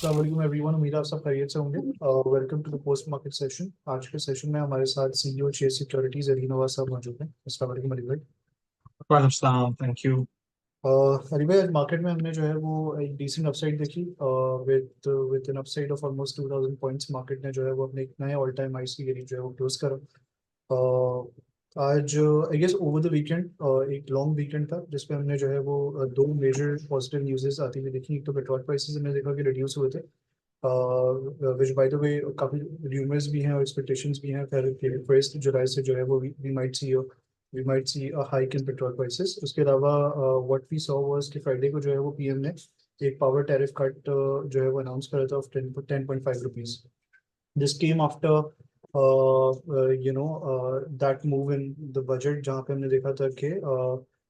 अस्सलाम वालेकुम एवरीवन, उम्मीद है आप सब खैरियत से होंगे। Welcome to the post market session. आज के सेशन में हमारे साथ CEO Chase Securities Ali Nawaz साहब मौजूद हैं। अस्सलाम वालेकुम अली भाई। वालेकुम सलाम, थैंक यू। अली भाई, आज मार्केट में हमने जो है वो एक डिसेंट अपसाइड देखी with with N upside of almost 2000 points. Market ने जो है वो अपने एक नए ऑल टाइम हाइस की करीब जो है वो क्लोज करा। आज I guess over the weekend एक लॉन्ग वीकेंड था जिसपे हमने जो है वो दो मेजर पॉजिटिव न्यूज़ेस आती हुई देखी। एक तो पेट्रोल प्राइसेस हमने देखा कि रिड्यूस हुए थे, विच बाय द वे काफ़ी र्यूमर्स भी हैं और एक्सपेक्टेशंस भी हैं। फिर फर्स्ट जुलाई से जो है वो we might see a hike in petrol prices. उसके अलावा व्हाट वी सॉ वाज कि फ्राइडे को जो है वो पीएम ने एक पावर टैरिफ कट जो है वो अनाउंस करा था of 10.5 rupees. This came after that move in the budget, जहाँ पे हमने देखा था कि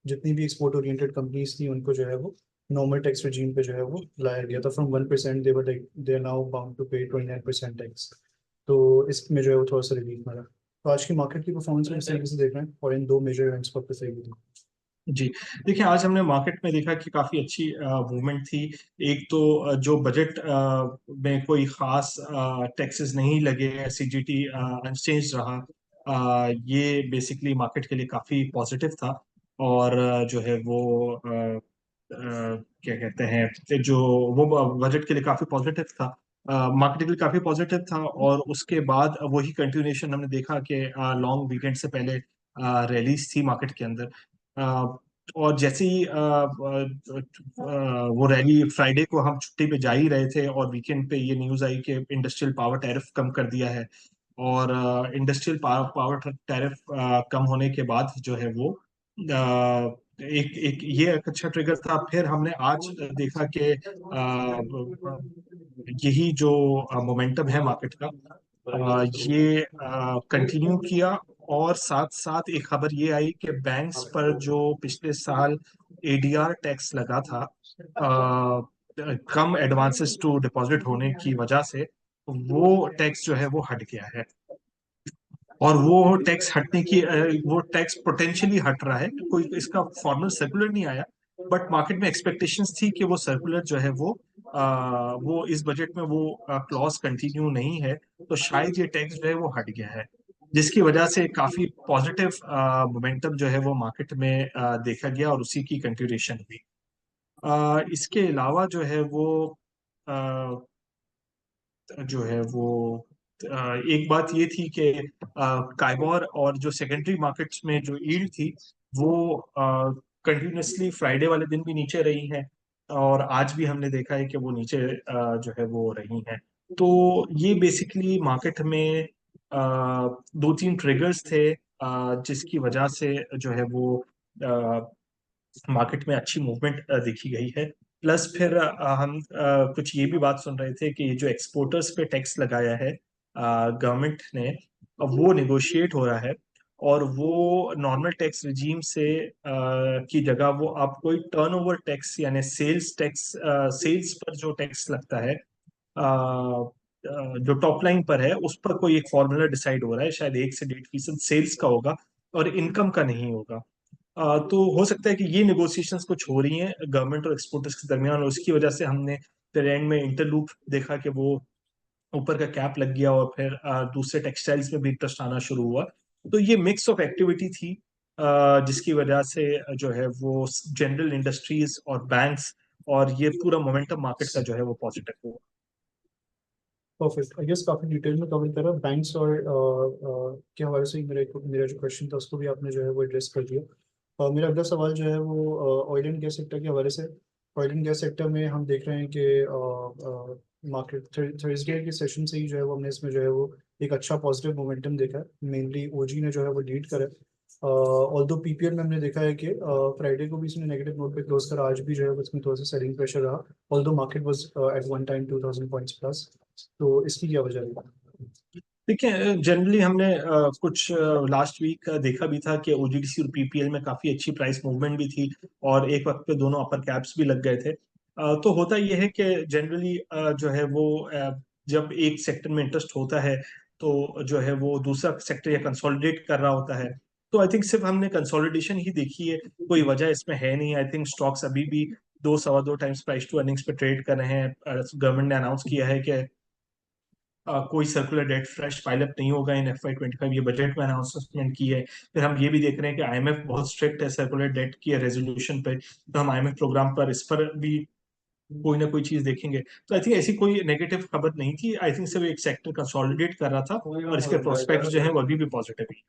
जितनी भी एक्सपोर्ट ओरिएंटेड कंपनीज थी उनको जो है वो नॉर्मल टैक्स regime पे जो है वो लाया गया था। From 1% they are now bound to pay 29% tax. तो इसमें जो है वो थोड़ा सा रिलीफ मिला। तो आज की मार्केट की परफॉर्मेंस को किस तरीके से देख रहे हैं और इन दो मेजर इवेंट्स पर किस तरीके से? जी, देखिए आज हमने मार्केट में देखा कि काफ़ी अच्छी मूवमेंट थी। एक तो जो बजट में कोई खास टैक्सेस नहीं लगे, सीजीटी अनचेंज रहा। ये बेसिकली मार्केट के लिए काफ़ी पॉजिटिव था। और जो है वो क्या कहते हैं कि जो वो बजट के लिए काफ़ी पॉजिटिव था, मार्केट के लिए काफ़ी पॉजिटिव था। और उसके बाद वही कंटिन्यूएशन हमने देखा कि लॉन्ग वीकेंड से पहले रैलीज थी मार्केट के अंदर। और जैसे ही वो रैली फ्राइडे को हम छुट्टी पे जा ही रहे थे और वीकेंड पे ये न्यूज आई कि इंडस्ट्रियल पावर टैरिफ कम कर दिया है। और इंडस्ट्रियल पावर टैरिफ कम होने के बाद जो है वो एक एक ये एक अच्छा ट्रिगर था। फिर हमने आज देखा कि यही जो मोमेंटम है मार्केट का, ये कंटिन्यू किया। और साथ साथ एक खबर ये आई कि बैंक्स पर जो पिछले साल एडीआर टैक्स लगा था, कम एडवांसेस टू डिपॉजिट होने की वजह से, वो टैक्स जो है वो हट गया है। और वो टैक्स पोटेंशियली हट रहा है। कोई इसका फॉर्मल सर्कुलर नहीं आया, बट मार्केट में एक्सपेक्टेशंस थी कि वो सर्कुलर जो है वो इस बजट में वो क्लॉज कंटिन्यू नहीं है। तो शायद ये टैक्स जो है वो हट गया है, जिसकी वजह से काफी पॉजिटिव मोमेंटम जो है वो मार्केट में देखा गया और उसी की कंटिन्यूएशन हुई। इसके अलावा जो है वो एक बात ये थी कि काइबोर और जो सेकेंडरी मार्केट्स में जो यील्ड थी वो कंटिन्यूसली फ्राइडे वाले दिन भी नीचे रही है। और आज भी हमने देखा है कि वो नीचे जो है वो रही है। तो ये बेसिकली मार्केट में दो तीन ट्रिगर्स थे जिसकी वजह से जो है वो मार्केट में अच्छी मूवमेंट देखी गई है। प्लस फिर हम कुछ ये भी बात सुन रहे थे कि जो एक्सपोर्टर्स पे टैक्स लगाया है गवर्नमेंट ने, अब वो निगोशिएट हो रहा है। और वो नॉर्मल टैक्स रिजीम से की जगह वो आप कोई टर्नओवर टैक्स यानी सेल्स टैक्स, सेल्स पर जो टैक्स लगता है, जो टॉप लाइन पर है उस पर कोई एक फॉर्मूला डिसाइड हो रहा है। शायद 1 से 1.5% सेल्स का होगा और इनकम का नहीं होगा। तो हो सकता है कि ये नेगोशिएशंस कुछ हो रही हैं गवर्नमेंट और एक्सपोर्टर्स के दरमियान, और उसकी वजह से हमने फिर एंड में इंटरलूप देखा कि वो ऊपर का कैप लग गया और फिर दूसरे टेक्सटाइल्स में भी इंटरेस्ट आना शुरू हुआ। तो ये मिक्स ऑफ एक्टिविटी थी जिसकी वजह से जो है वो जनरल इंडस्ट्रीज और बैंक्स और ये पूरा मोमेंटम मार्केट का जो है वो पॉजिटिव हुआ। परफेक्ट। आई गेस काफी डिटेल में कवर करा बैंक्स और के हवाले से ही मेरा जो क्वेश्चन था उसको भी आपने जो है वो एड्रेस कर दिया। मेरा अगला सवाल जो है वो ऑयल एंड गैस सेक्टर के हवाले से। ऑयल एंड गैस सेक्टर में हम देख रहे हैं कि मार्केट थर्सडे के सेशन से ही जो है वो हमने इसमें जो है वो एक अच्छा पॉजिटिव मोमेंटम देखा है। मेनली ओजी ने जो है वो लीड करा है। ऑल्दो पीपीएल में हमने देखा है कि फ्राइडे को भी इसने नेगेटिव नोट पे क्लोज करा। आज भी जो है वो इसमें थोड़ा सा सेलिंग प्रेशर रहा, although market was at one time 2000 points plus. तो इसकी क्या वजह है? देखिए जनरली हमने कुछ लास्ट वीक देखा भी था कि ओजीडीसी और पीपीएल में काफी अच्छी प्राइस मूवमेंट भी थी और एक वक्त पे दोनों अपर कैप्स भी लग गए थे। तो होता यह है कि जनरली जो है वो जब एक सेक्टर में इंटरेस्ट होता है तो जो है वो दूसरा सेक्टर या कंसोलिडेट कर रहा होता है। तो आई थिंक सिर्फ हमने कंसोलिडेशन ही देखी है, कोई वजह इसमें है नहीं। आई थिंक स्टॉक्स अभी भी 2 सवा 2 टाइम्स प्राइस टू अर्निंग्स पे ट्रेड कर रहे हैं। गवर्नमेंट ने अनाउंस किया है कि कोई सर्कुलर डेट फ्रेश पाइलअप नहीं होगा इन FY 25, ये बजट में अनाउंसमेंट की है। फिर हम ये भी देख रहे हैं कि IMF बहुत स्ट्रिक्ट है सर्कुलर डेट की रेजोल्यूशन पे, तो हम IMF प्रोग्राम पर इस पर भी कोई ना कोई चीज देखेंगे। तो आई थिंक ऐसी कोई नेगेटिव खबर नहीं थी। आई थिंक सिर्फ एक सेक्टर कंसोलिडेट कर रहा था और इसके प्रोस्पेक्ट जो है वो अभी भी पॉजिटिव है।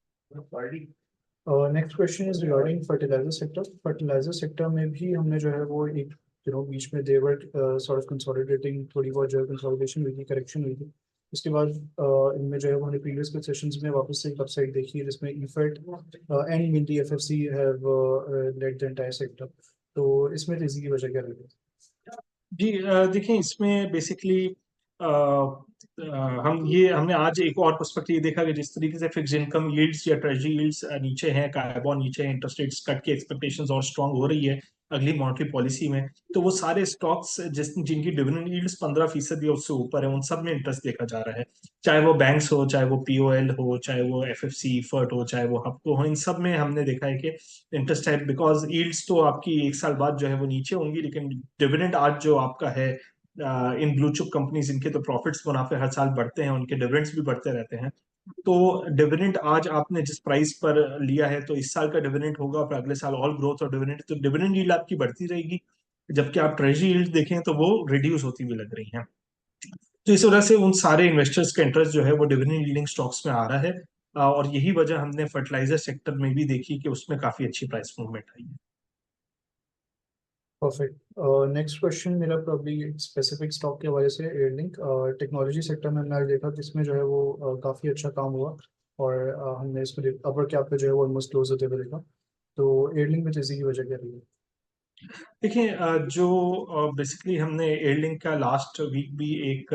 Next question is regarding fertiliser sector. Fertiliser sector में भी हमने जो है वो एक बीच में देवर सॉर्ट ऑफ कंसोलिडेटिंग, थोड़ी बहुत जो है कंसोलिडेशन हुई थी, करेक्शन हुई थी। उसके बाद इनमें जो है वो हमने प्रीवियस कुछ सेशंस में वापस से एक अपसाइड देखी है, जिसमें effect and mainly FFC have led the entire sector. तो इसमें तेजी की वजह क्या रही है? जी देखिए इसमें बेसिकली हमने आज एक और पर्सपेक्टिव ये देखा कि जिस तरीके से फिक्स इनकम यील्ड्स या ट्रेजरी यील्ड्स नीचे हैं, कार्बन नीचे है, इंटरेस्ट रेट्स कट की एक्सपेक्टेशंस और स्ट्रांग हो रही है अगली मॉनेटरी पॉलिसी में, तो वो सारे स्टॉक्स जिनकी डिविडेंड यील्ड्स 15% या उससे ऊपर है, उन सब में इंटरेस्ट देखा जा रहा है। चाहे वो बैंक्स हो, चाहे वो POL हो, चाहे वो FFC फर्ट हो, चाहे वो हप्को हो, इन सब में हमने देखा है कि इंटरेस्ट है। बिकॉज यील्ड्स तो आपकी एक साल बाद जो है वो नीचे होंगी, लेकिन डिविडेंड आज जो आपका है इन ब्लू चिप कंपनीज, इनके तो प्रॉफिट्स मुनाफे हर साल बढ़ते हैं, उनके डिविडेंड्स भी बढ़ते रहते हैं। तो डिविडेंड आज आपने जिस प्राइस पर लिया है, तो इस साल का डिविडेंड होगा, फिर अगले साल ऑल ग्रोथ और डिविडेंड, तो डिविडेंड यील्ड आपकी बढ़ती रहेगी। जबकि आप ट्रेजरी यील्ड देखें तो वो रिड्यूस होती हुई लग रही हैं। तो इस वजह से उन सारे इन्वेस्टर्स का इंटरेस्ट जो है वो डिविडेंड यील्डिंग स्टॉक्स में आ रहा है। और यही वजह हमने फर्टिलाइजर सेक्टर में भी देखी कि उसमें काफी अच्छी प्राइस मूवमेंट आई है। परफेक्ट। नेक्स्ट क्वेश्चन मेरा प्रॉब्ली स्पेसिफिक स्टॉक के हवाले से एयरलिंक टेक्नोलॉजी सेक्टर में हमने आज देखा जिसमें जो है वो काफ़ी अच्छा काम हुआ, और हमने इसमें अपर कैप पे जो है वो ऑलमोस्ट क्लोज होते हुए देखा। तो एयरलिंक में तेजी की वजह क्या रही है? देखिए जो बेसिकली हमने एयरलिंक का लास्ट वीक भी एक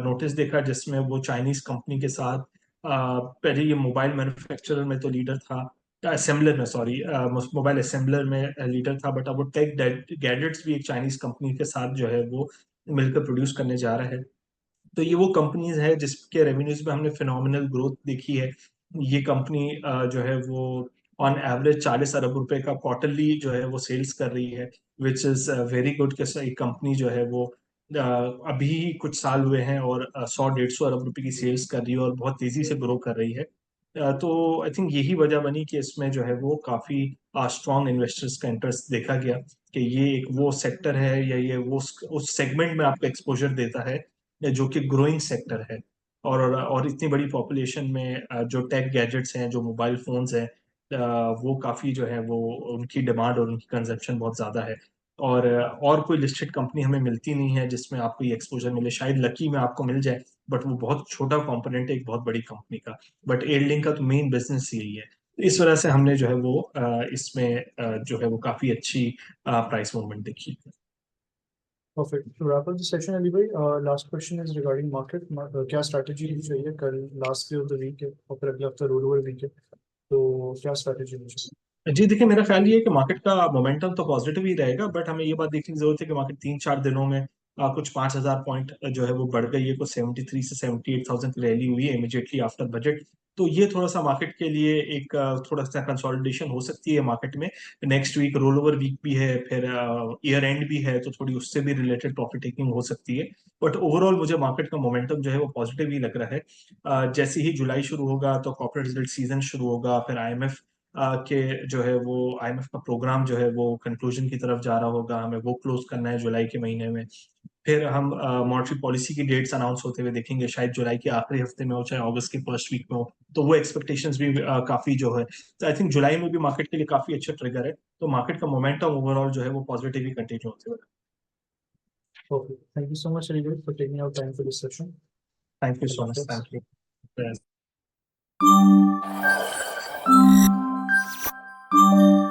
नोटिस देखा, जिसमें वो चाइनीज कंपनी के साथ पहले ये मोबाइल मैन्युफैक्चरर में तो लीडर था, असेंबलर में, सॉरी, मोबाइल असेंबलर में लीडर था, बट अब वो टेक गैजेट्स भी एक चाइनीज कंपनी के साथ जो है वो मिलकर प्रोड्यूस करने जा रहा है। तो ये वो कंपनीज है जिसके रेवेन्यूज में हमने फिनोमिनल ग्रोथ देखी है। ये कंपनी जो है वो ऑन एवरेज 40 अरब रुपए का क्वार्टरली जो है वो सेल्स कर रही है, विच इज वेरी गुड। कि एक कंपनी जो है वो अभी कुछ साल हुए हैं और 100-150 अरब रुपए की सेल्स कर रही है और बहुत तेजी से ग्रो कर रही है। तो आई थिंक यही वजह बनी कि इसमें जो है वो काफी स्ट्रॉन्ग इन्वेस्टर्स का इंटरेस्ट देखा गया कि ये एक वो सेक्टर है, या ये वो उस सेगमेंट में आपको एक्सपोजर देता है जो कि ग्रोइंग सेक्टर है। और इतनी बड़ी पॉपुलेशन में जो टेक गैजेट्स हैं, जो मोबाइल फोन्स हैं, वो काफी जो है वो उनकी डिमांड और उनकी कंजप्शन बहुत ज्यादा है। और कोई लिस्टेड कंपनी हमें मिलती नहीं है जिसमें आपको ये एक्सपोजर मिले। शायद लकी में आपको मिल जाए, बट वो बहुत छोटा कंपोनेंट है एक बहुत बड़ी कंपनी का। बट एयरलिंक का तो मेन बिजनेस यही है। तो इस वजह से हमने जो है वो इसमें जो है वो काफी अच्छी प्राइस मूवमेंट देखी। Perfect. To wrap up the session Ali भाई, last question is regarding market. क्या स्ट्रैटेजी चाहिए? कल last day of the week है और फिर अगला हफ्ता रोल ओवर वीक है, तो क्या स्ट्रैटेजी चाहिए? जी देखिए, मेरा ख्याल ये है कि मार्केट का मोमेंटम तो पॉजिटिव ही रहेगा, बट हमें ये बात देखने की जरूरत है कि मार्केट 3-4 दिनों में कुछ 5,000 पॉइंट जो है वो बढ़ गई है। कुछ 73 से 78,000 की रैली हुई है इमीडिएटली आफ्टर बजट। तो ये थोड़ा सा मार्केट के लिए एक थोड़ा सा कंसोलिडेशन हो सकती है मार्केट में। Next week roll over week भी है, फिर ईयर एंड भी है, तो थोड़ी उससे भी रिलेटेड प्रॉफिट टेकिंग हो सकती है। बट ओवरऑल मुझे मार्केट का मोमेंटम जो है वो पॉजिटिव ही लग रहा है। जैसे ही जुलाई शुरू होगा तो कॉर्पोरेट रिजल्ट सीजन शुरू होगा, फिर IMF के जो है वो IMF का प्रोग्राम जो है वो कंक्लूजन की तरफ जा रहा होगा, हमें वो क्लोज करना है जुलाई के महीने में। फिर हम मॉनेटरी पॉलिसी की डेट्स अनाउंस होते हुए देखेंगे, शायद जुलाई के आखिरी हफ्ते में हो, चाहे अगस्त के फर्स्ट वीक में हो। तो वो एक्सपेक्टेशंस भी काफी जो है, तो आई थिंक जुलाई में भी मार्केट के लिए काफी अच्छा ट्रिगर है। तो मार्केट का मोमेंटम ओवरऑल जो है वो पॉजिटिव ही कंटिन्यू होते हुए। Okay, thank you so much Ali भाई for taking out time for this session. Thank you so Allah much, हाफिज़। Thank you.